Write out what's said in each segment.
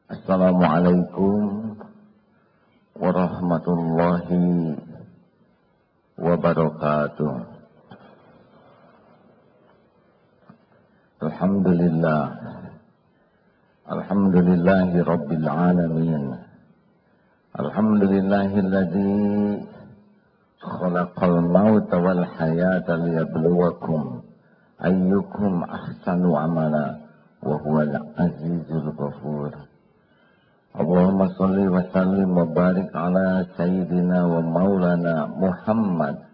Assalamualaikum warahmatullahi wabarakatuh. Alhamdulillah. Alhamdulillahi rabbil alamin. Alhamdulillahilladzi khalaqal mauta wal hayata liyabluwakum ayyukum ahsanu amala wa huwal azizul ghafur. Allahumma salli wa sallim wa barik ala sayyidina wa maulana Muhammad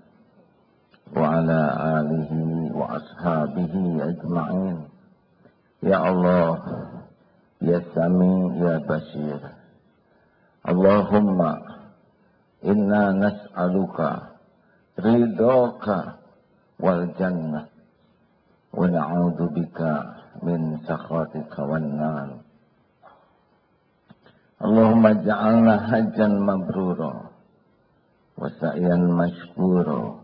wa ala alihi wa ashabihi ajma'in. Ya Allah, ya Sami, ya Basir. Allahumma inna nas'aluka ridhoka wal jannah wa na'udzu bika min sakhatika wan nar. Allahumma ja'alna hajjan mabrura wa sa'yan mashkura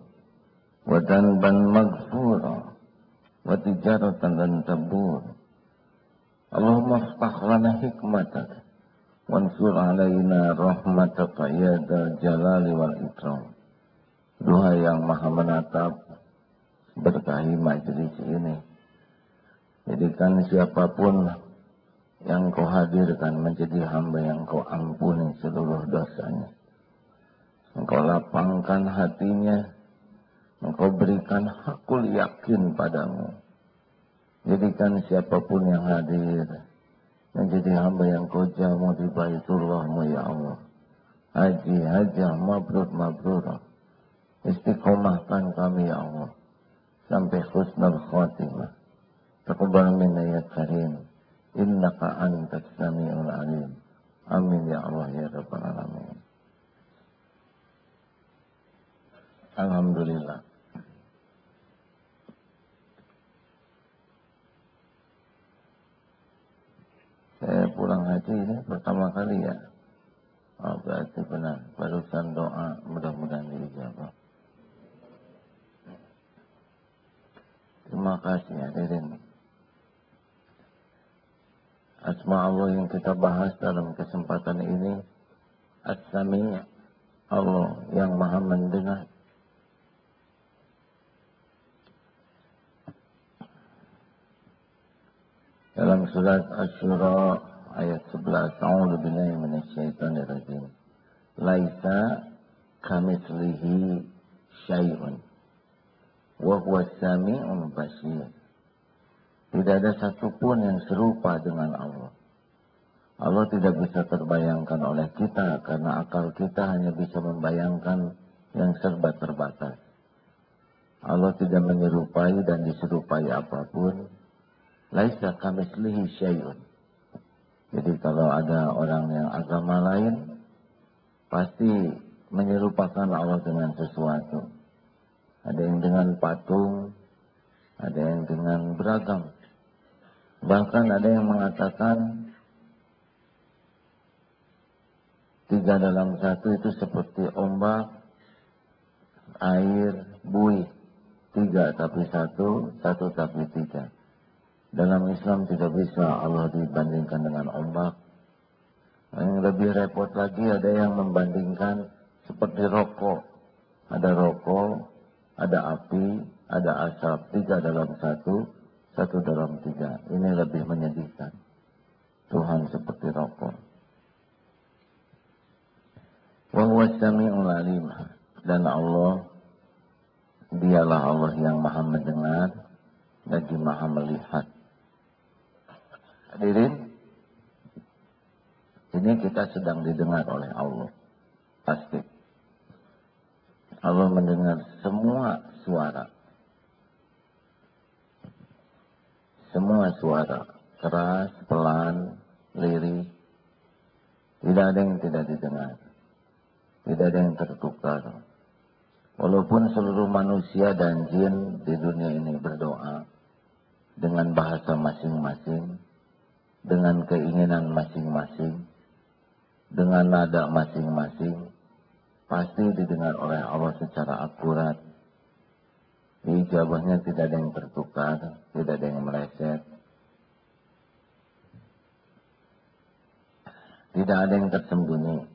wa danban maghfura wa tijaratan lan tabur. Allahumma iftah lana hikmataka wansur alaina rahmataka ya dzal jalali wal ikram. Doa yang maha menatap, berkahi majelis ini. Jadikan siapapun yang kau hadirkan menjadi hamba yang kau ampuni seluruh dosanya. Engkau lapangkan hatinya, engkau berikan hakul yakin padamu. Jadikan siapapun yang hadir menjadi hamba yang kau jamu di Baitullahmu ya Allah. Haji, hajah, mabrur, mabrur. Istiqomahkan kami ya Allah sampai husnul khatimah. Taqabbal minna ya karim. Innaka antas sami'ul alim. Amin ya Allah ya rabbal alamin. Alhamdulillah. Saya pulang haji ini pertama kali ya. Oh, berarti benar. Barusan doa mudah-mudahan diijabah. Terima kasih hadirin. Asma Allah yang kita bahas dalam kesempatan ini As-Sami', Allah yang maha mendengar. Dalam surat Asy-Syura ayat 11, A'udzu billahi minasyaitonir rajim. Laisa kamitslihi syai'un wa huwas sami'ul basir. Tidak ada satupun yang serupa dengan Allah. Allah tidak bisa terbayangkan oleh kita karena akal kita hanya bisa membayangkan yang serba terbatas. Allah tidak menyerupai dan diserupai apapun. Laisa kamitslihi syai'un. Jadi kalau ada orang yang agama lain pasti menyerupakan Allah dengan sesuatu. Ada yang dengan patung, ada yang dengan beragam. Bahkan ada yang mengatakan 3 dalam 1 itu seperti ombak, air, buih. 3 tapi 1, 1 tapi 3. Dalam Islam tidak bisa Allah dibandingkan dengan ombak. Yang lebih repot lagi ada yang membandingkan seperti rokok. Ada rokok, ada api, ada asap. 3 dalam 1. 1 dalam 3. Ini lebih menyedihkan. Tuhan seperti rokok. Wa huwas sami'ul alim. Dan Allah, dialah Allah yang maha mendengar lagi maha melihat. Hadirin, ini kita sedang didengar oleh Allah. Pasti. Allah mendengar semua suara. Semua suara, keras, pelan, lirih, tidak ada yang tidak didengar, tidak ada yang tertukar. Walaupun seluruh manusia dan jin di dunia ini berdoa dengan bahasa masing-masing, dengan keinginan masing-masing, dengan nada masing-masing, pasti didengar oleh Allah secara akurat. Ijabahnya tidak ada yang tertukar, tidak ada yang meleset. Tidak ada yang tersembunyi.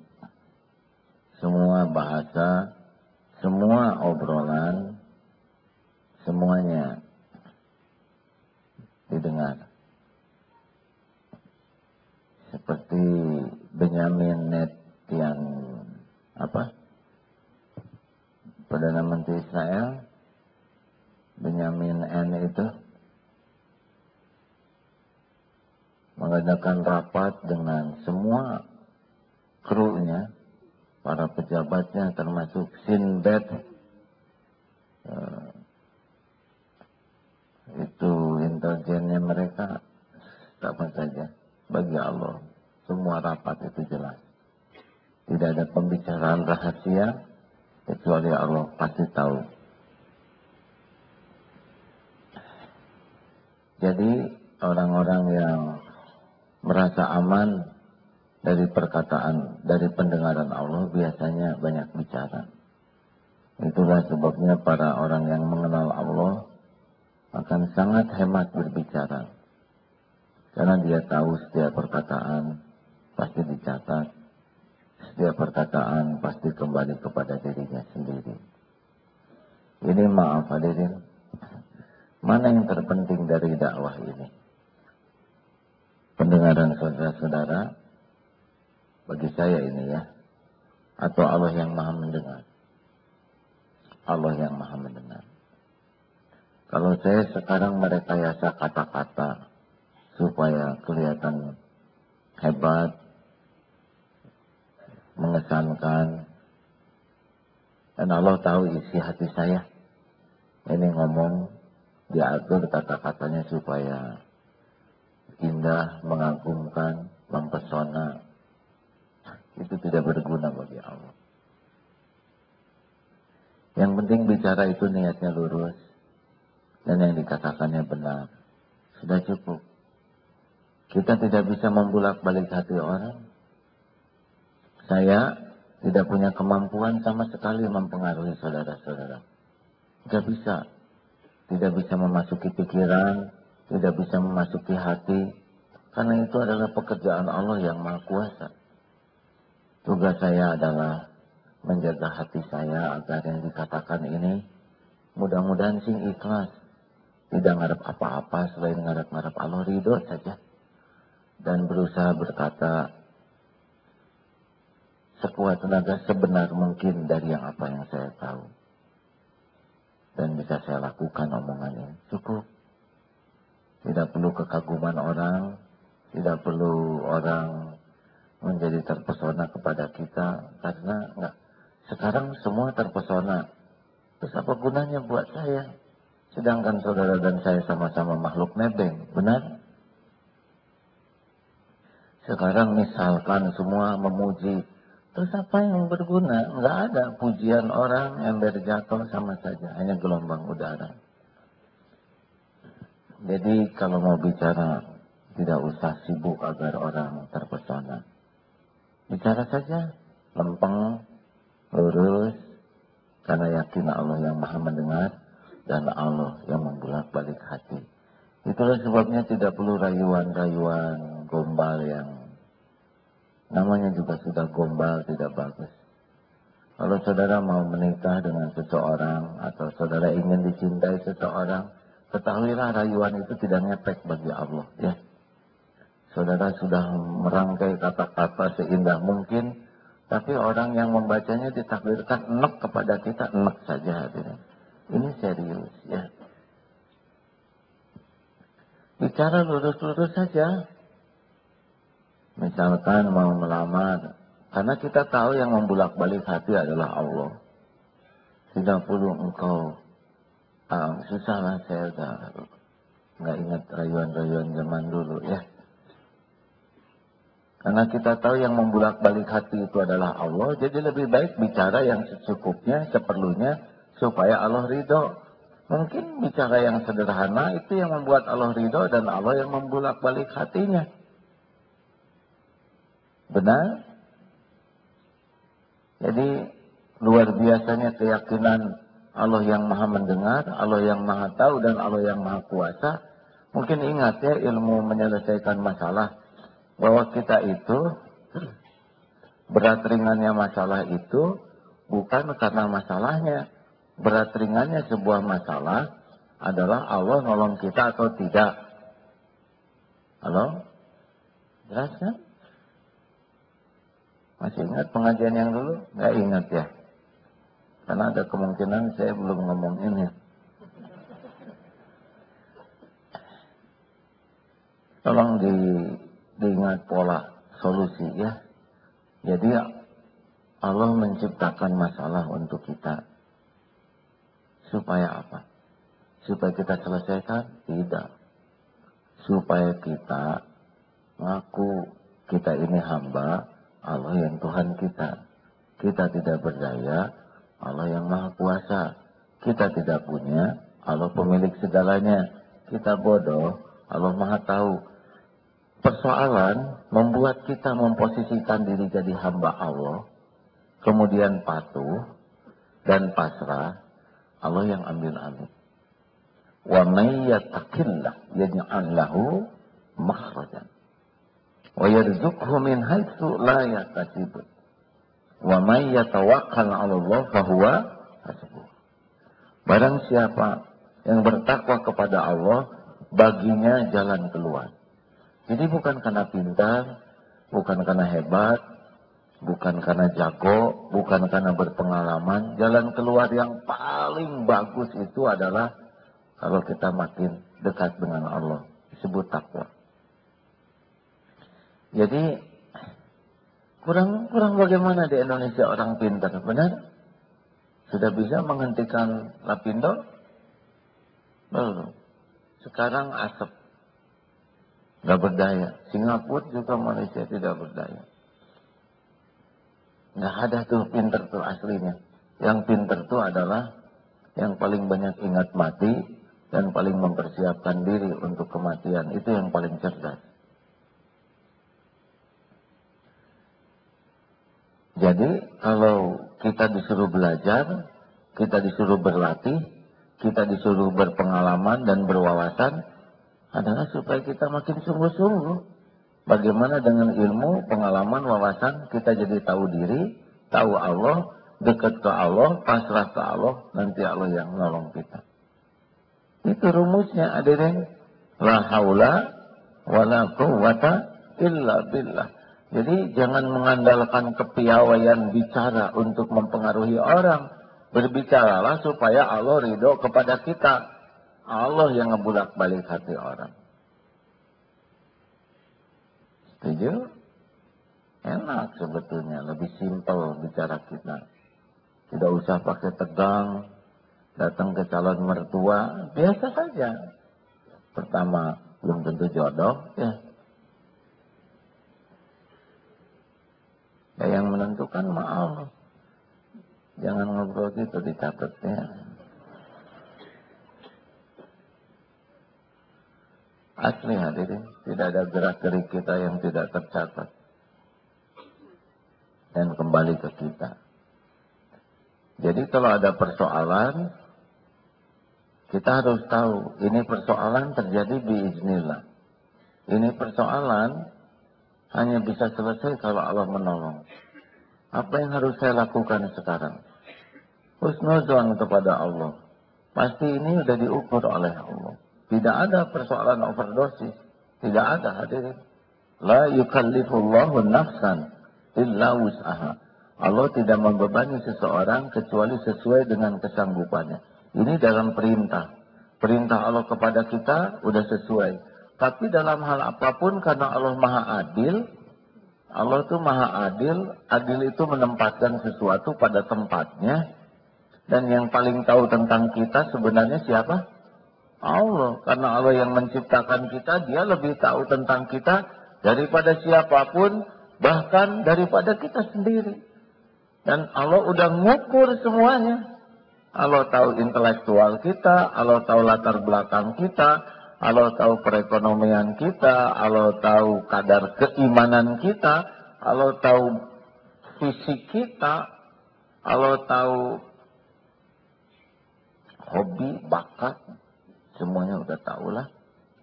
Semua bahasa, semua obrolan, semuanya didengar. Seperti Benyamin Perdana Menteri Israel, Benyamin itu mengadakan rapat dengan semua krunya, para pejabatnya, termasuk Sinbad, itu intelijennya mereka, apa saja, bagi Allah semua rapat itu jelas. Tidak ada pembicaraan rahasia kecuali Allah pasti tahu. Jadi orang-orang yang merasa aman dari perkataan, dari pendengaran Allah biasanya banyak bicara. Itulah sebabnya para orang yang mengenal Allah akan sangat hemat berbicara. Karena dia tahu setiap perkataan pasti dicatat. Setiap perkataan pasti kembali kepada dirinya sendiri. Ini maaf hadirin, mana yang terpenting dari dakwah ini? Pendengaran saudara-saudara, bagi saya ini ya, atau Allah yang maha mendengar? Allah yang maha mendengar. Kalau saya sekarang merekayasa kata-kata supaya kelihatan hebat, mengesankan, dan Allah tahu isi hati saya. Ini ngomong, diatur kata-katanya supaya indah, mengagumkan, mempesona. Itu tidak berguna bagi Allah. Yang penting bicara itu niatnya lurus, dan yang dikatakannya benar. Sudah cukup. Kita tidak bisa membulak-balik hati orang. Saya tidak punya kemampuan sama sekali mempengaruhi saudara-saudara. Tidak bisa. Tidak bisa memasuki pikiran, tidak bisa memasuki hati. Karena itu adalah pekerjaan Allah yang Maha Kuasa. Tugas saya adalah menjaga hati saya agar yang dikatakan ini mudah-mudahan sih ikhlas. Tidak ngarep apa-apa selain ngarep-ngarep Allah ridho saja. Dan berusaha berkata sekuat tenaga sebenar mungkin dari apa yang saya tahu. Dan bisa saya lakukan omongannya. Cukup. Tidak perlu kekaguman orang. Tidak perlu orang menjadi terpesona kepada kita. Karena enggak. Sekarang semua terpesona. Terus apa gunanya buat saya? Sedangkan saudara dan saya sama-sama makhluk nebeng. Benar? Sekarang misalkan semua memuji. Terus apa yang berguna? Enggak ada. Pujian orang, ember jatuh sama saja. Hanya gelombang udara. Jadi kalau mau bicara, tidak usah sibuk agar orang terpesona. Bicara saja. Lempeng, lurus. Karena yakin Allah yang maha mendengar. Dan Allah yang membulak-balik hati. Itulah sebabnya tidak perlu rayuan-rayuan gombal yang namanya juga sudah gombal, tidak bagus. Kalau saudara mau menikah dengan seseorang atau saudara ingin dicintai seseorang, ketahuilah rayuan itu tidak ngepek bagi Allah. Ya, saudara sudah merangkai kata-kata seindah mungkin, tapi orang yang membacanya ditakdirkan enek kepada kita, enek saja hadirin. Ini serius ya. Bicara lurus-lurus saja. Misalkan mau melamar, karena kita tahu yang membulak-balik hati adalah Allah. Tidak perlu engkau, susah lah saya udah nggak ingat rayuan-rayuan zaman dulu ya. Karena kita tahu yang membulak-balik hati itu adalah Allah, jadi lebih baik bicara yang secukupnya, seperlunya, supaya Allah ridho. Mungkin bicara yang sederhana itu yang membuat Allah ridho dan Allah yang membulak-balik hatinya. Benar? Jadi luar biasanya keyakinan Allah yang maha mendengar, Allah yang maha tahu, dan Allah yang maha kuasa. Mungkin ingat ya ilmu menyelesaikan masalah. Bahwa kita itu Berat ringannya masalah itu bukan karena masalahnya. Berat ringannya sebuah masalah adalah Allah nolong kita atau tidak. Halo? Jelas kan? Masih ingat pengajian yang dulu? Nggak ingat ya? Karena ada kemungkinan saya belum ngomong ini. Tolong diingat pola solusi ya. Jadi Allah menciptakan masalah untuk kita. Supaya apa? Supaya kita selesaikan? Tidak. Supaya kita ngaku kita ini hamba Allah yang Tuhan kita. Kita tidak berdaya, Allah yang Maha Kuasa. Kita tidak punya, Allah pemilik segalanya. Kita bodoh, Allah Maha Tahu. Persoalan membuat kita memposisikan diri jadi hamba Allah, kemudian patuh dan pasrah, Allah yang ambil-ambil. Wa may yattaqillah yaj'al lahu makhrajan wa yarzuqhu min haitsu la yahtasib. Wa may yatawakkal 'ala Allah fa huwa hasbuh. Barang siapa yang bertakwa kepada Allah, baginya jalan keluar. Jadi bukan karena pintar, bukan karena hebat, bukan karena jago, bukan karena berpengalaman. Jalan keluar yang paling bagus itu adalah kalau kita makin dekat dengan Allah. Disebut takwa. Jadi kurang bagaimana di Indonesia orang pintar, benar? Sudah bisa menghentikan Lapindo? Belum. Sekarang asap. Nggak berdaya. Singapura juga Malaysia tidak berdaya. Nggak ada tuh pinter tuh aslinya. Yang pinter tuh adalah yang paling banyak ingat mati dan paling mempersiapkan diri untuk kematian. Itu yang paling cerdas. Jadi kalau kita disuruh belajar, kita disuruh berlatih, kita disuruh berpengalaman dan berwawasan, adalah supaya kita makin sungguh-sungguh. Bagaimana dengan ilmu, pengalaman, wawasan, kita jadi tahu diri, tahu Allah, dekat ke Allah, pasrah ke Allah, nanti Allah yang nolong kita. Itu rumusnya, hadirin. La haula wa la quwwata illa billah. Jadi jangan mengandalkan kepiawaian bicara untuk mempengaruhi orang. Berbicaralah supaya Allah ridho kepada kita. Allah yang ngebulak-balik hati orang. Setuju? Enak sebetulnya, lebih simpel bicara kita. Tidak usah pakai tegang, datang ke calon mertua, biasa saja. Pertama, belum tentu jodoh, ya. Ya yang menentukan maaf. Jangan ngobrol gitu, dicatatnya. Asli hadirin, tidak ada gerak-gerik kita yang tidak tercatat. Dan kembali ke kita. Jadi kalau ada persoalan, kita harus tahu, ini persoalan terjadi biiznillah. Ini persoalan hanya bisa selesai kalau Allah menolong. Apa yang harus saya lakukan sekarang? Husnuzon kepada Allah. Pasti ini sudah diukur oleh Allah. Tidak ada persoalan overdosis. Tidak ada hadirin. La yukallifullahu nafsan illa wus'aha. Allah tidak membebani seseorang kecuali sesuai dengan kesanggupannya. Ini dalam perintah. Perintah Allah kepada kita sudah sesuai. Tapi dalam hal apapun karena Allah maha adil. Allah itu maha adil. Adil itu menempatkan sesuatu pada tempatnya. Dan yang paling tahu tentang kita sebenarnya siapa? Allah. Karena Allah yang menciptakan kita, dia lebih tahu tentang kita daripada siapapun, bahkan daripada kita sendiri. Dan Allah udah ngukur semuanya. Allah tahu intelektual kita, Allah tahu latar belakang kita, Allah tahu perekonomian kita, Allah tahu kadar keimanan kita, Allah tahu fisik kita, Allah tahu hobi, bakat. Semuanya udah tahulah,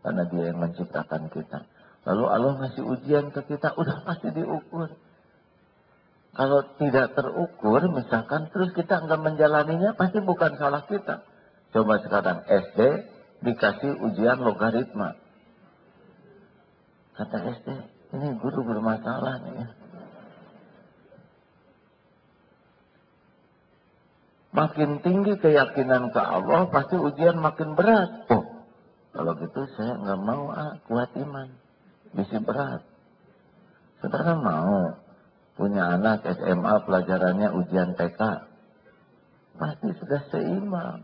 karena dia yang menciptakan kita. Lalu Allah ngasih ujian ke kita, udah pasti diukur. Kalau tidak terukur, misalkan, terus kita nggak menjalaninya, pasti bukan salah kita. Coba sekarang SD dikasih ujian logaritma. Kata SD, ini guru bermasalah nih. Makin tinggi keyakinan ke Allah, pasti ujian makin berat. Oh, kalau gitu saya nggak mau kuat iman. Bisa berat. Saudara mau punya anak SMA pelajarannya ujian TK, pasti sudah seimbang.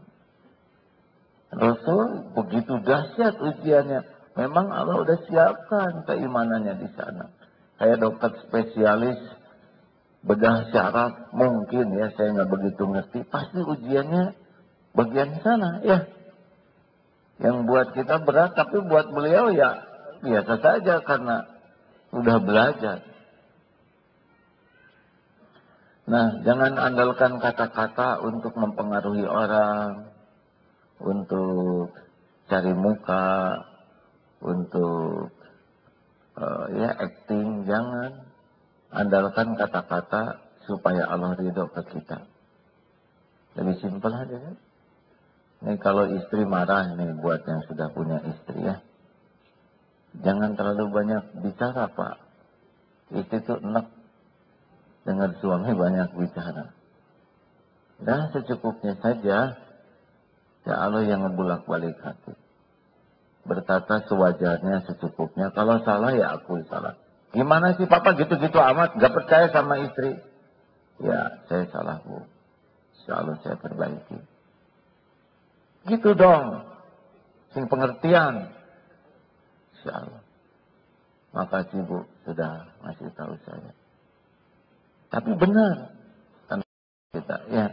Rasul begitu dahsyat ujiannya, memang Allah udah siapkan keimanannya di sana. Kayak dokter spesialis bedah syaraf, mungkin ya saya nggak begitu ngerti, pasti ujiannya bagian sana ya. Yang buat kita berat, tapi buat beliau ya biasa saja karena udah belajar. Nah, jangan andalkan kata-kata untuk mempengaruhi orang, untuk cari muka, untuk ya acting, jangan. Andalkan kata-kata supaya Allah ridho ke kita. Lebih simpel aja kan. Nih kalau istri marah nih buat yang sudah punya istri ya. Jangan terlalu banyak bicara Pak. Istri itu enak dengar suami banyak bicara. Dan secukupnya saja. Ya Allah yang ngebulak-balik hati. Berkata sewajarnya secukupnya. Kalau salah ya akui salah. Gimana sih Papa gitu-gitu amat. Gak percaya sama istri. Ya saya salah Bu. Insya Allah saya perbaiki. Gitu dong. Sing pengertian. Insya Allah. Makasih Bu sudah ngasih tahu saya. Tapi benar. Kan kita ya.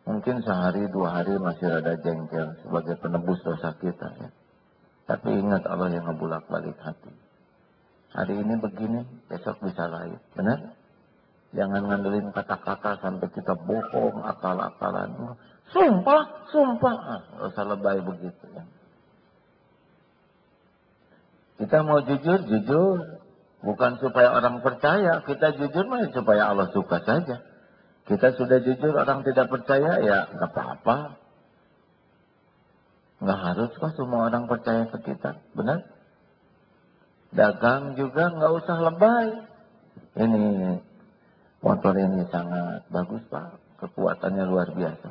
Mungkin sehari 2 hari masih rada jengkel sebagai penebus dosa kita ya. Tapi ingat Allah yang ngebulak balik hati. Hari ini begini, besok bisa lain. Benar? Jangan ngandelin kata-kata sampai kita bohong, akal-akalan. Sumpah, sumpah. Nggak usah lebay begitu ya. Kita mau jujur, jujur. Bukan supaya orang percaya. Kita jujur mah supaya Allah suka saja. Kita sudah jujur, orang tidak percaya, ya nggak apa-apa. Nggak harus kok semua orang percaya ke kita. Benar? Dagang juga nggak usah lebay. Ini motor ini sangat bagus Pak. Kekuatannya luar biasa.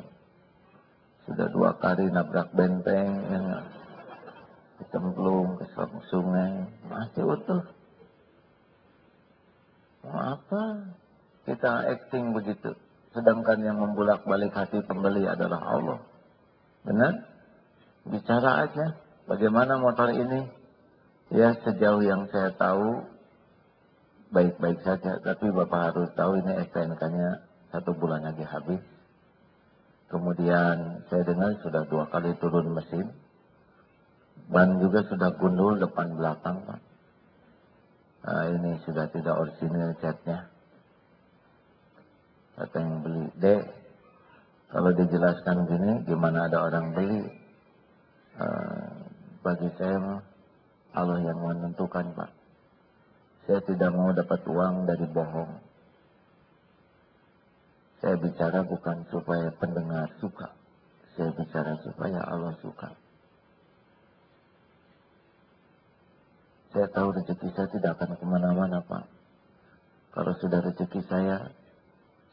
Sudah 2 kali nabrak benteng. Ya, dicemplung ke sungai. Masih utuh. Mau apa? Kita acting begitu. Sedangkan yang membulak-balik hati pembeli adalah Allah. Benar? Bicara aja. Bagaimana motor ini? Ya sejauh yang saya tahu baik-baik saja. Tapi Bapak harus tahu ini STNK-nya 1 bulan lagi habis. Kemudian saya dengar sudah 2 kali turun mesin. Ban juga sudah gundul depan belakang Pak. Nah, ini sudah tidak orisinil catnya. Kata yang beli, Dek, kalau dijelaskan gini, gimana ada orang beli? Bagi saya, Allah yang menentukan, Pak. Saya tidak mau dapat uang dari bohong. Saya bicara bukan supaya pendengar suka. Saya bicara supaya Allah suka. Saya tahu rezeki saya tidak akan kemana-mana, Pak. Kalau sudah rezeki saya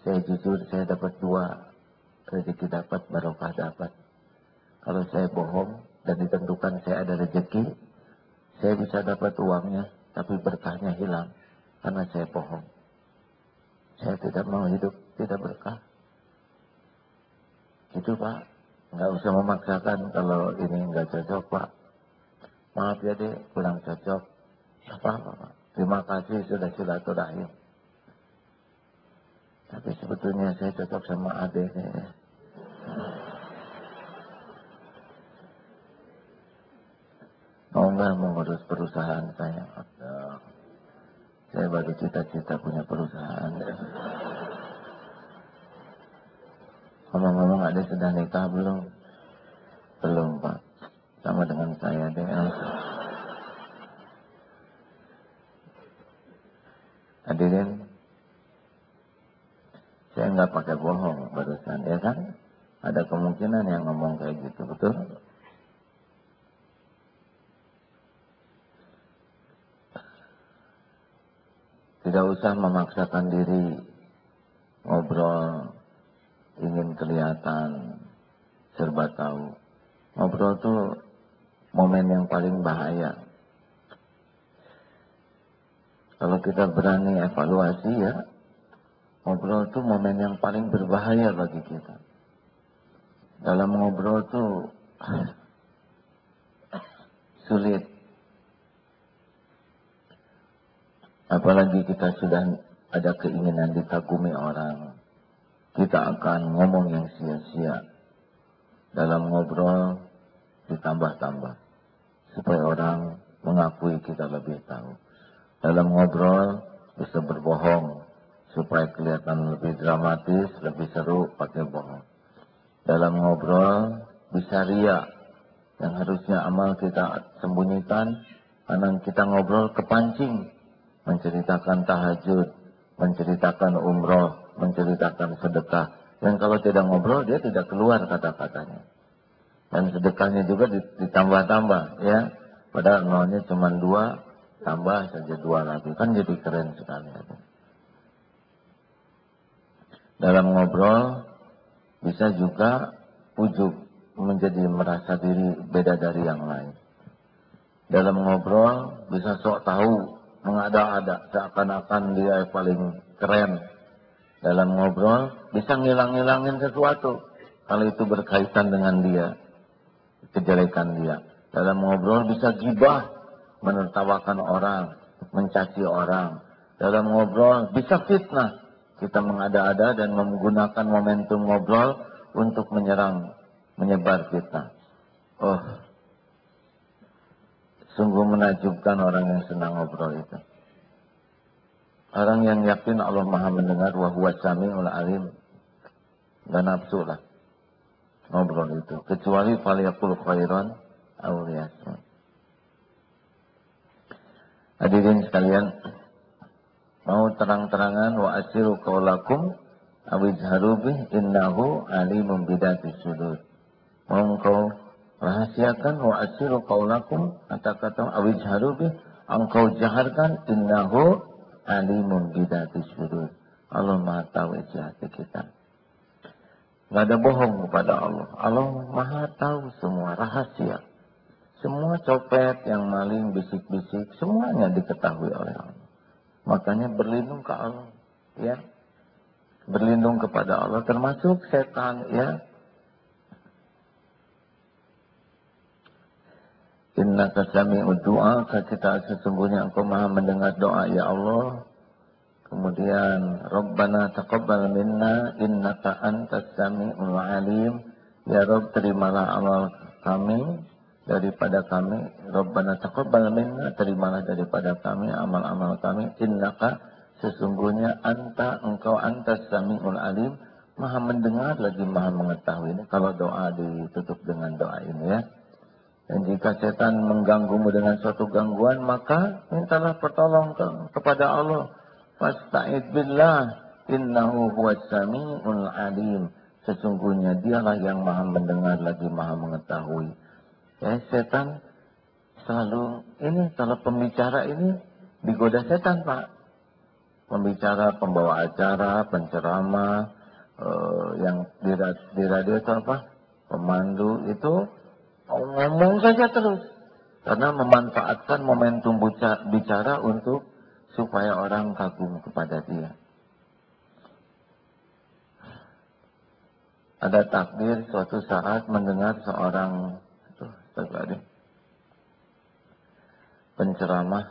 jujur, saya dapat 2. Rezeki dapat, barokah dapat. Kalau saya bohong dan ditentukan saya ada rezeki, saya bisa dapat uangnya, tapi berkahnya hilang karena saya bohong. Saya tidak mau hidup tidak berkah. Gitu Pak. Nggak usah memaksakan kalau ini nggak cocok Pak. Maaf ya Dek, kurang cocok. Apa-apa Pak. Terima kasih sudah silaturahim. Tapi sebetulnya saya cocok sama adek nih. Mau nggak mengurus perusahaan saya? Saya baru cita-cita punya perusahaan. Ngomong-ngomong adek sudah nikah belum? Belum Pak. Sama dengan saya deh. Hadirin, saya nggak pakai bohong barusan, ya kan? Ada kemungkinan yang ngomong kayak gitu, betul? Tidak usah memaksakan diri ngobrol, ingin kelihatan serba tahu. Ngobrol tuh momen yang paling bahaya. Kalau kita berani evaluasi ya, ngobrol tuh momen yang paling berbahaya bagi kita. Dalam ngobrol tuh sulit. Apalagi kita sudah ada keinginan dikagumi orang, kita akan ngomong yang sia-sia. Dalam ngobrol ditambah-tambah, supaya orang mengakui kita lebih tahu. Dalam ngobrol bisa berbohong, supaya kelihatan lebih dramatis, lebih seru pakai bohong. Dalam ngobrol bisa ria, yang harusnya amal kita sembunyikan, karena kita ngobrol kepancing. Menceritakan tahajud, menceritakan umroh, menceritakan sedekah. Dan kalau tidak ngobrol, dia tidak keluar kata-katanya. Dan sedekahnya juga ditambah-tambah, ya. Padahal nolnya cuma 2, tambah saja 2 lagi. Kan jadi keren sekali. Dalam ngobrol, bisa juga ujub, menjadi merasa diri beda dari yang lain. Dalam ngobrol, bisa sok tahu, mengada-ada, seakan-akan dia yang paling keren. Dalam ngobrol, bisa ngilang-ngilangin sesuatu, kalau itu berkaitan dengan dia, kejelekan dia. Dalam ngobrol bisa gibah, menertawakan orang, mencaci orang. Dalam ngobrol bisa fitnah, kita mengada-ada dan menggunakan momentum ngobrol untuk menyerang, menyebar fitnah. Oh, sungguh menakjubkan orang yang senang ngobrol itu. Orang yang yakin Allah Maha mendengar, wa huwa sami'ul alim, dan nafsu lah ngobrol itu. Kecuali faliyakul khairan aw liyasmut. Hadirin sekalian, mau terang-terangan wa asiru qaulakum aw ijharu bih innahu alimun bidatis sudur. Mau engkau rahasiakan wa asiru qaulakum, kata-kata aw ijharu bih, engkau jaharkan, innahu alimun bidatis sudur. Allah Maha tahu isi hati kita. Gak ada bohong kepada Allah. Allah Maha tahu semua rahasia. Semua copet yang maling, bisik-bisik, semuanya diketahui oleh Allah. Makanya berlindung ke Allah, ya. Berlindung kepada Allah, termasuk setan, ya. Innaka sami'ud du'a, kita sesungguhnya engkau Maha mendengar doa, ya Allah. Kemudian Rabbana taqabbal minna innaka antas sami'ul alim. Ya Rabb, terimalah amal kami daripada kami. Rabbana taqabbal minna, terimalah daripada kami amal-amal kami. Innaka, sesungguhnya engkau antas sami'ul alim, Maha mendengar lagi Maha mengetahui. Ini kalau doa ditutup dengan doa ini, ya. Dan jika setan mengganggumu dengan suatu gangguan, maka mintalah pertolongan kepada Allah. Fasta'id billah, innahu huwas sami'ul alim. Sesungguhnya dialah yang Maha mendengar lagi Maha mengetahui. Ya, setan selalu ini, kalau pembicara ini digoda setan, Pak. Pembicara, pembawa acara, penceramah, yang di radio itu apa? Pemandu itu ngomong saja terus. Karena memanfaatkan momentum bicara untuk supaya orang kagum kepada dia. Ada takdir suatu saat mendengar seorang penceramah,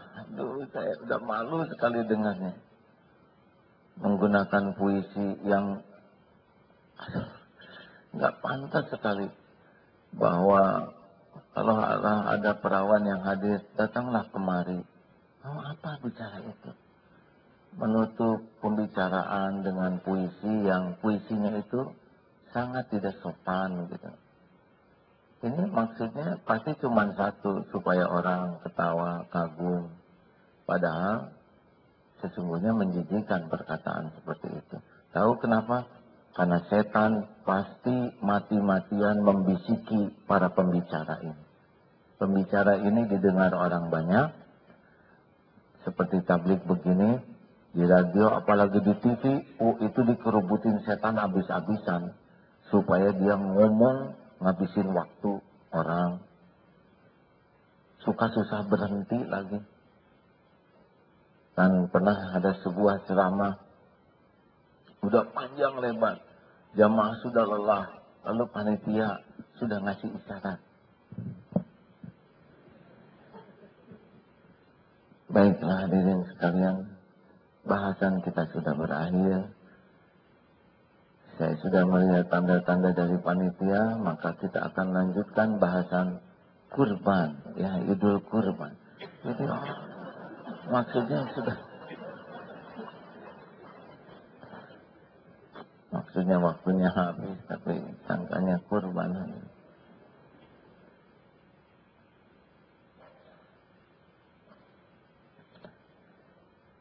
saya udah malu sekali dengarnya, menggunakan puisi yang nggak pantas sekali, bahwa kalau ada perawan yang hadir, datanglah kemari. Mau apa bicara itu? Menutup pembicaraan dengan puisi yang puisinya itu sangat tidak sopan gitu. Ini maksudnya pasti cuma satu, supaya orang ketawa, kagum. Padahal Sesungguhnya menjijikan perkataan seperti itu. Tahu kenapa? Karena setan pasti mati-matian membisiki para pembicara ini. Pembicara ini didengar orang banyak, seperti tablik begini, di radio apalagi di TV, itu dikerubutin setan habis-habisan, supaya dia ngomong ngabisin waktu orang. Suka susah berhenti lagi. Dan pernah ada sebuah ceramah, udah panjang lebar, jamaah sudah lelah, lalu panitia sudah ngasih isyarat. Baiklah hadirin sekalian, bahasan kita sudah berakhir. Saya sudah melihat tanda-tanda dari panitia, maka kita akan lanjutkan bahasan kurban, ya, Idul Kurban. Jadi maksudnya waktunya habis, tapi sangkanya kurban.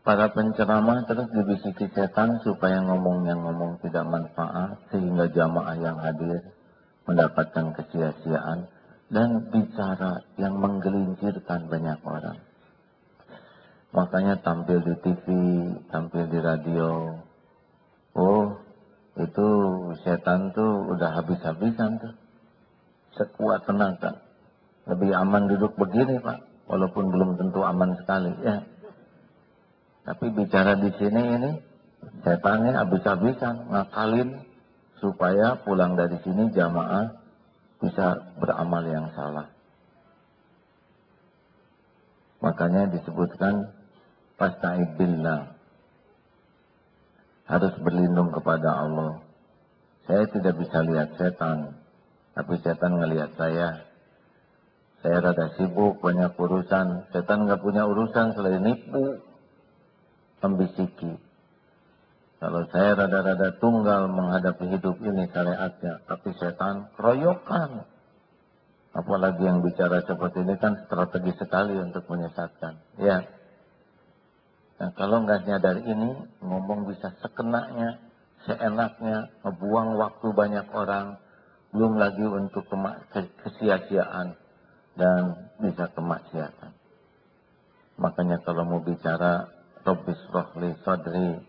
Para penceramah terus dibisiki setan supaya ngomong tidak manfaat, sehingga jamaah yang hadir mendapatkan kesia-siaan dan bicara yang menggelincirkan banyak orang. Makanya tampil di TV, tampil di radio. Oh, itu setan tuh udah habis-habisan tuh. Sekuat tenaga. Lebih aman duduk begini, Pak. Walaupun belum tentu aman sekali, ya. Tapi bicara di sini ini, setannya habis-habisan, ngakalin supaya pulang dari sini jamaah bisa beramal yang salah. Makanya disebutkan fasta'id billah, harus berlindung kepada Allah. Saya tidak bisa lihat setan, tapi setan ngelihat saya. Saya rada sibuk, banyak urusan. Setan nggak punya urusan selain nipu, membisiki. Kalau saya rada-rada tunggal menghadapi hidup ini syariatnya, tapi setan keroyokan. Apalagi yang bicara seperti ini kan strategi sekali untuk menyesatkan. Ya. Nah, kalau nggak nyadar ini, ngomong bisa sekenaknya, seenaknya, ngebuang waktu banyak orang, belum lagi untuk kesia-siaan dan bisa kemaksiatan. Makanya kalau mau bicara, Rabbis rohli sadri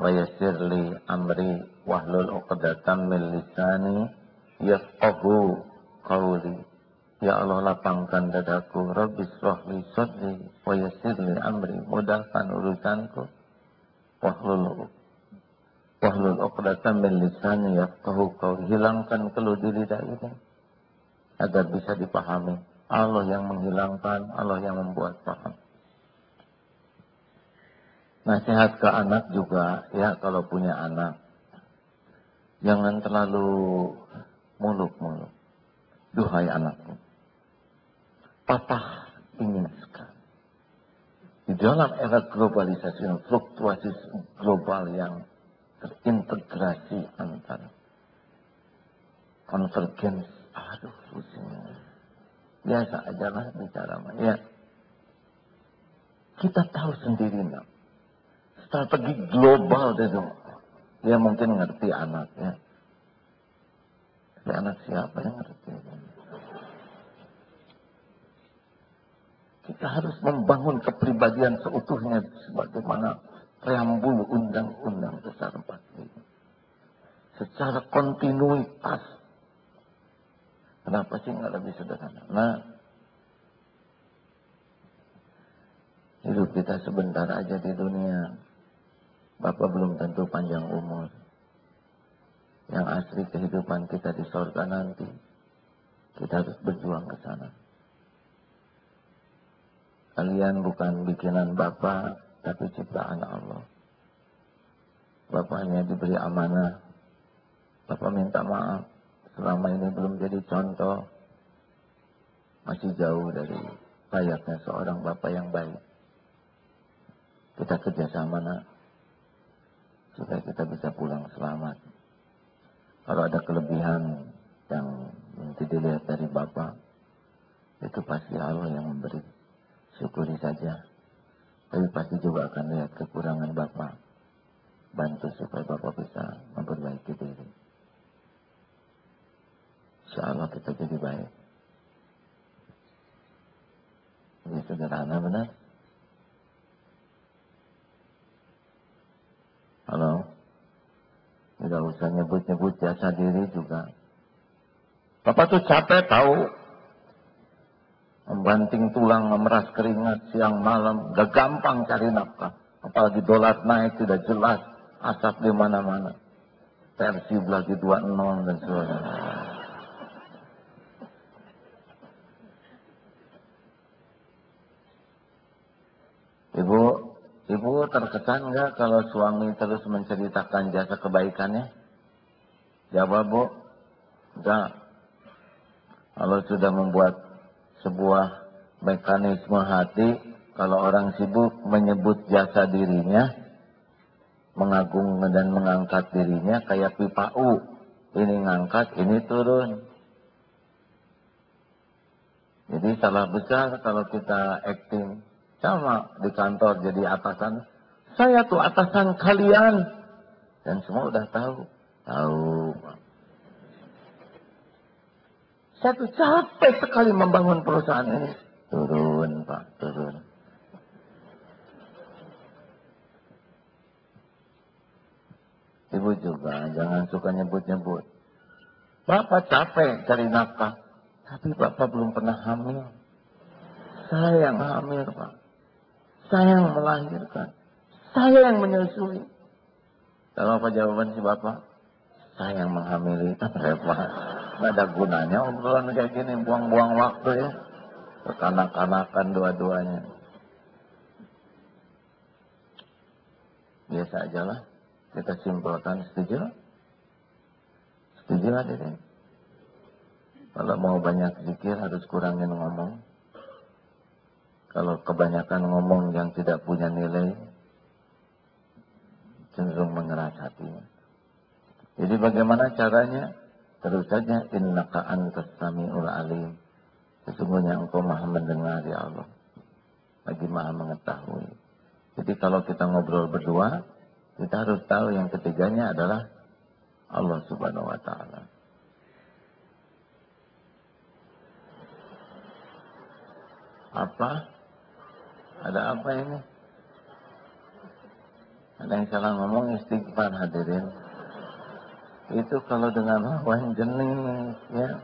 wa yassirli amri wahlul uqdatam min lisani yafqahu qawli. Ya Allah, lapangkan dadaku. Rabbis rohli sadri wa yassirli amri, mudahkan urusanku. Wahlul uqdatam min lisani yafqahu qawli, hilangkan keluh di lidah ini agar bisa dipahami. Allah yang menghilangkan, Allah yang membuat paham. Nasihat ke anak juga, ya, kalau punya anak, jangan terlalu muluk-muluk. Duhai anakku, Papa ingin sekali di dalam era globalisasi dan fluktuasi global yang terintegrasi antara konvergensi, pusingnya. Biasa aja lah bicara, ya. Kita tahu sendiri, nak. Strategi global itu. Dia mungkin ngerti anaknya. Tapi anak siapa yang ngerti? Kita harus membangun kepribadian seutuhnya sebagaimana preambul Undang-Undang Besar 45. Secara kontinuitas. Kenapa sih nggak lebih sederhana? Nah, hidup kita sebentar aja di dunia. Bapak belum tentu panjang umur. Yang asli kehidupan kita di surga nanti. Kita harus berjuang ke sana. Kalian bukan bikinan Bapak, tapi ciptaan Allah. Bapak hanya diberi amanah. Bapak minta maaf. Selama ini belum jadi contoh. Masih jauh dari layaknya seorang Bapak yang baik. Kita kerjasama, nak. Supaya kita bisa pulang selamat. Kalau ada kelebihan yang nanti dilihat dari Bapak, itu pasti Allah yang memberi. Syukuri saja. Tapi pasti juga akan lihat kekurangan Bapak. Bantu supaya Bapak bisa memperbaiki diri. Insya Allah kita jadi baik. Ini sederhana benar. Halo? Tidak usah nyebut-nyebut jasa diri juga. Bapak tuh capek tahu. Membanting tulang, memeras keringat siang malam. Gak gampang cari nafkah. Apalagi dolar naik tidak jelas. Asap di mana-mana. Persib lagi 2-0 dan sebagainya. Ibu terkesan nggak kalau suami terus menceritakan jasa kebaikannya? Jawab Bu. Enggak. Kalau sudah membuat sebuah mekanisme hati, kalau orang sibuk menyebut jasa dirinya, mengagung dan mengangkat dirinya kayak pipa U. Ini ngangkat, ini turun. Jadi salah besar kalau kita acting. Sama di kantor jadi atasan. Saya tuh atasan kalian. Dan semua udah tahu. Tahu. Saya tuh capek sekali membangun perusahaan ini. Turun Pak, turun. Ibu juga jangan suka nyebut-nyebut. Bapak capek cari nafkah. Tapi Bapak belum pernah hamil. Saya yang hamil Pak. Saya yang melahirkan. Saya yang menyusui. Tahu apa jawaban si Bapak? Saya yang menghamili. Repot. Nggak ada gunanya obrolan kayak gini. Buang-buang waktu ya. Kekanak-kanakan dua-duanya. Biasa aja lah. Kita simpulkan. Setuju? Setuju hadirin? Kalau mau banyak zikir harus kurangin ngomong. Kalau kebanyakan ngomong yang tidak punya nilai, cenderung mengeras hatinya. Jadi bagaimana caranya? Terus saja, innaka antas sami'ul alim. Sesungguhnya engkau maha mendengar ya Allah. Lagi maha mengetahui. Jadi kalau kita ngobrol berdua, kita harus tahu yang ketiganya adalah Allah Subhanahu wa Ta'ala. Apa? Ada apa ini? Ada yang salah ngomong istighfar hadirin. Itu kalau dengan lawan jenis ya.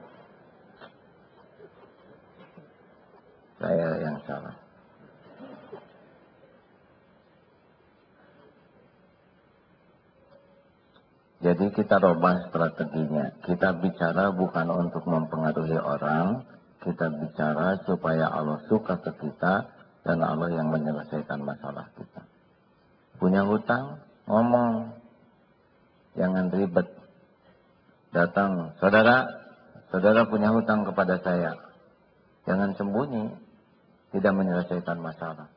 Saya yang salah. Jadi kita rubah strateginya. Kita bicara bukan untuk mempengaruhi orang. Kita bicara supaya Allah suka ke kita. Dan Allah yang menyelesaikan masalah kita. Punya hutang, ngomong. Jangan ribet. Datang, saudara punya hutang kepada saya. Jangan sembunyi. Tidak menyelesaikan masalah.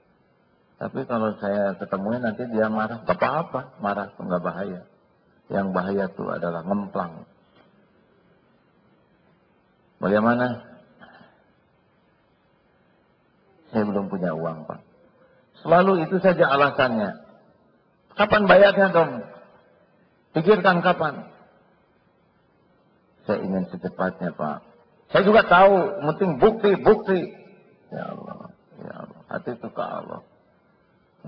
Tapi kalau saya ketemuin nanti dia marah. Gak apa-apa, marah itu gak bahaya. Yang bahaya itu adalah ngemplang. Bagaimana? Saya belum punya uang Pak. Selalu itu saja alasannya. Kapan bayarnya dong? Pikirkan kapan. Saya ingin secepatnya Pak. Saya juga tahu, penting bukti. Ya Allah, ya Allah. Hati itu ke Allah.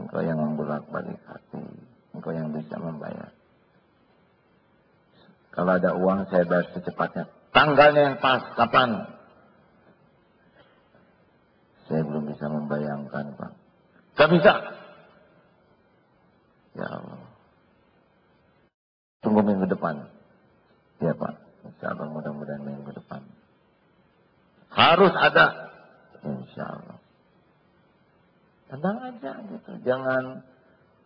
Engkau yang membolak-balik hati. Engkau yang bisa membayar. Kalau ada uang saya bayar secepatnya. Tanggalnya yang pas, kapan? Saya belum bisa membayangkan Pak. Gak bisa. Ya Allah. Tunggu minggu depan. Ya Pak. Insya Allah mudah-mudahan minggu depan. Harus ada. Insya Allah. Tenang aja gitu. Jangan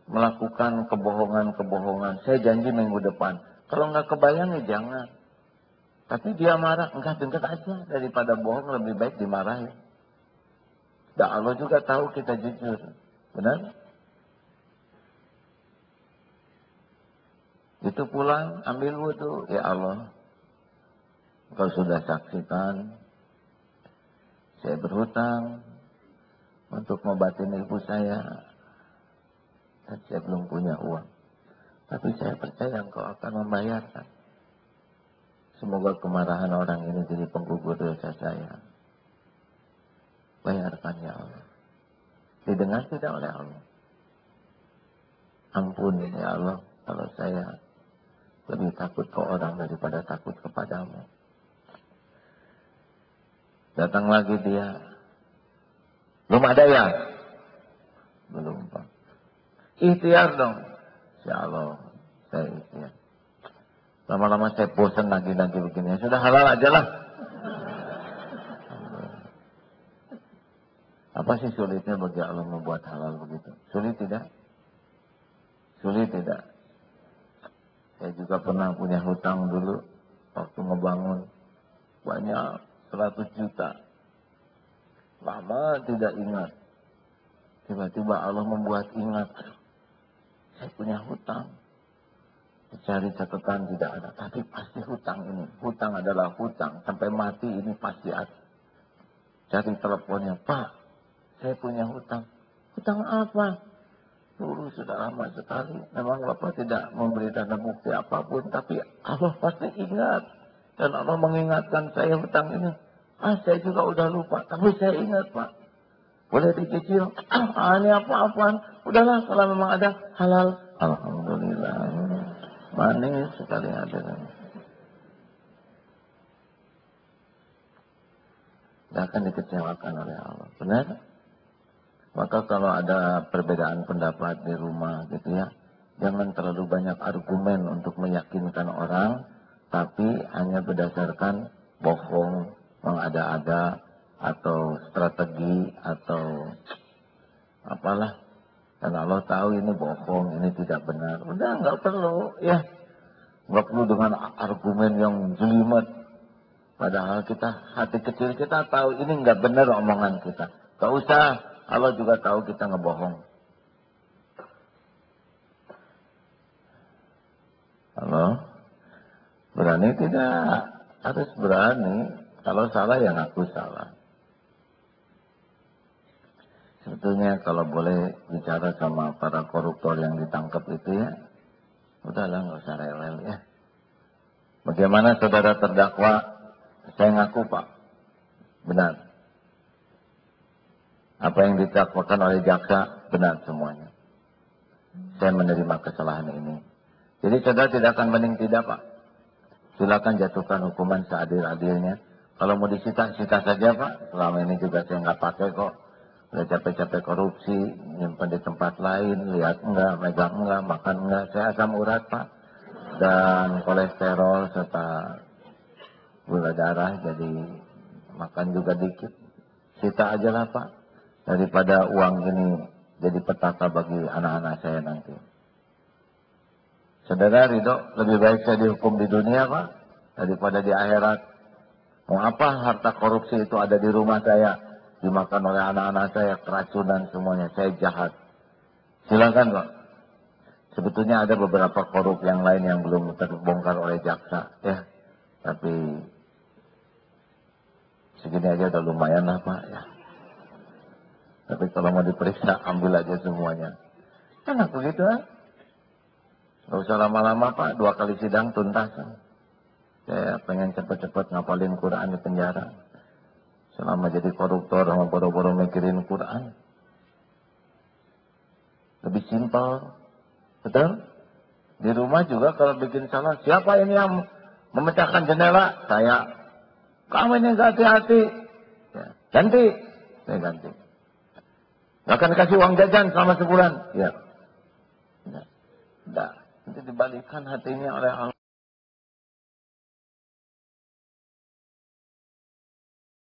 melakukan kebohongan-kebohongan. Saya janji minggu depan. Kalau nggak kebayang ya jangan. Tapi dia marah. Enggak, dekat aja. Daripada bohong lebih baik dimarahin. Dan Allah juga tahu kita jujur. Benar? Itu pulang, ambil wudhu. Ya Allah, Engkau sudah saksikan. Saya berhutang untuk ngobatin ibu saya. Dan saya belum punya uang. Tapi saya percaya engkau akan membayarkan. Semoga kemarahan orang ini jadi penggugur dosa saya. Bayarkan ya Allah. Didengar tidak oleh Allah. Ampun ya Allah, kalau saya lebih takut ke orang daripada takut kepadamu. Datang lagi dia. Belum ada ya? Belum, Pak. Ikhtiar dong. Ya Allah, saya ikhtiar. Lama-lama saya bosan lagi begini. Sudah halal aja lah. Apa sih sulitnya bagi Allah membuat halal begitu? Sulit tidak? Sulit tidak? Saya juga pernah punya hutang dulu. Waktu ngebangun. Banyak 100 juta. Lama tidak ingat. Tiba-tiba Allah membuat ingat. Saya punya hutang. Cari catatan tidak ada. Tapi pasti hutang ini. Hutang adalah hutang. Sampai mati ini pasti ada. Cari teleponnya. Pak, saya punya hutang. Hutang apa? Dulu sudah lama sekali. Memang Bapak tidak memberi tanda bukti apapun. Tapi Allah pasti ingat. Dan Allah mengingatkan saya hutang ini. Saya juga udah lupa. Tapi saya ingat, Pak. Boleh dicicil. Ini apa-apaan. Udahlah, kalau memang ada halal. Alhamdulillah. Manis sekali ada. Tidak akan dikecewakan oleh Allah. Benar? Maka kalau ada perbedaan pendapat di rumah gitu ya, jangan terlalu banyak argumen untuk meyakinkan orang, tapi hanya berdasarkan bohong, mengada-ada, atau strategi, atau apalah. Dan Allah tahu ini bohong, ini tidak benar. Udah nggak perlu ya, nggak perlu dengan argumen yang jelimet. Padahal kita hati kecil kita tahu ini nggak benar omongan kita. Gak usah. Allah juga tahu kita ngebohong. Halo? Berani tidak? Harus berani. Kalau salah ya ngaku salah. Sebetulnya kalau boleh bicara sama para koruptor yang ditangkap itu ya, udahlah nggak usah rewel ya. Bagaimana saudara terdakwa? Saya ngaku Pak. Benar. Apa yang didakwakan oleh jaksa, benar semuanya. Saya menerima kesalahan ini. Jadi saudara tidak akan mending tidak Pak. Silakan jatuhkan hukuman seadil-adilnya. Kalau mau disita, sita saja Pak. Selama ini juga saya nggak pakai kok. Udah capek-capek korupsi, nyimpan di tempat lain, lihat enggak, megang enggak, makan enggak. Saya asam urat Pak. Dan kolesterol serta gula darah, jadi makan juga dikit. Sita aja lah Pak. Daripada uang ini jadi petaka bagi anak-anak saya nanti. Saudara Ridho, lebih baik saya dihukum di dunia Pak, daripada di akhirat. Mau apa harta korupsi itu ada di rumah saya, dimakan oleh anak-anak saya, keracunan semuanya, saya jahat. Silakan Pak. Sebetulnya ada beberapa korup yang lain yang belum terbongkar oleh jaksa, ya. Tapi segini aja udah lumayan lah Pak, ya. Tapi kalau mau diperiksa, ambil aja semuanya. Enak begitu kan? Gak usah lama-lama Pak, 2 kali sidang tuntas. Saya pengen cepet-cepet ngapalin Quran di penjara. Selama jadi koruptor sama boro-boro mikirin Quran. Lebih simpel. Betul? Di rumah juga kalau bikin salah, siapa ini yang memecahkan jendela? Saya. Kamu ini gak hati-hati. Ya. Ganti. Saya ganti. Gak akan kasih uang jajan selama sebulan. Ya. Tidak. Nanti dibalikan hatinya oleh Allah.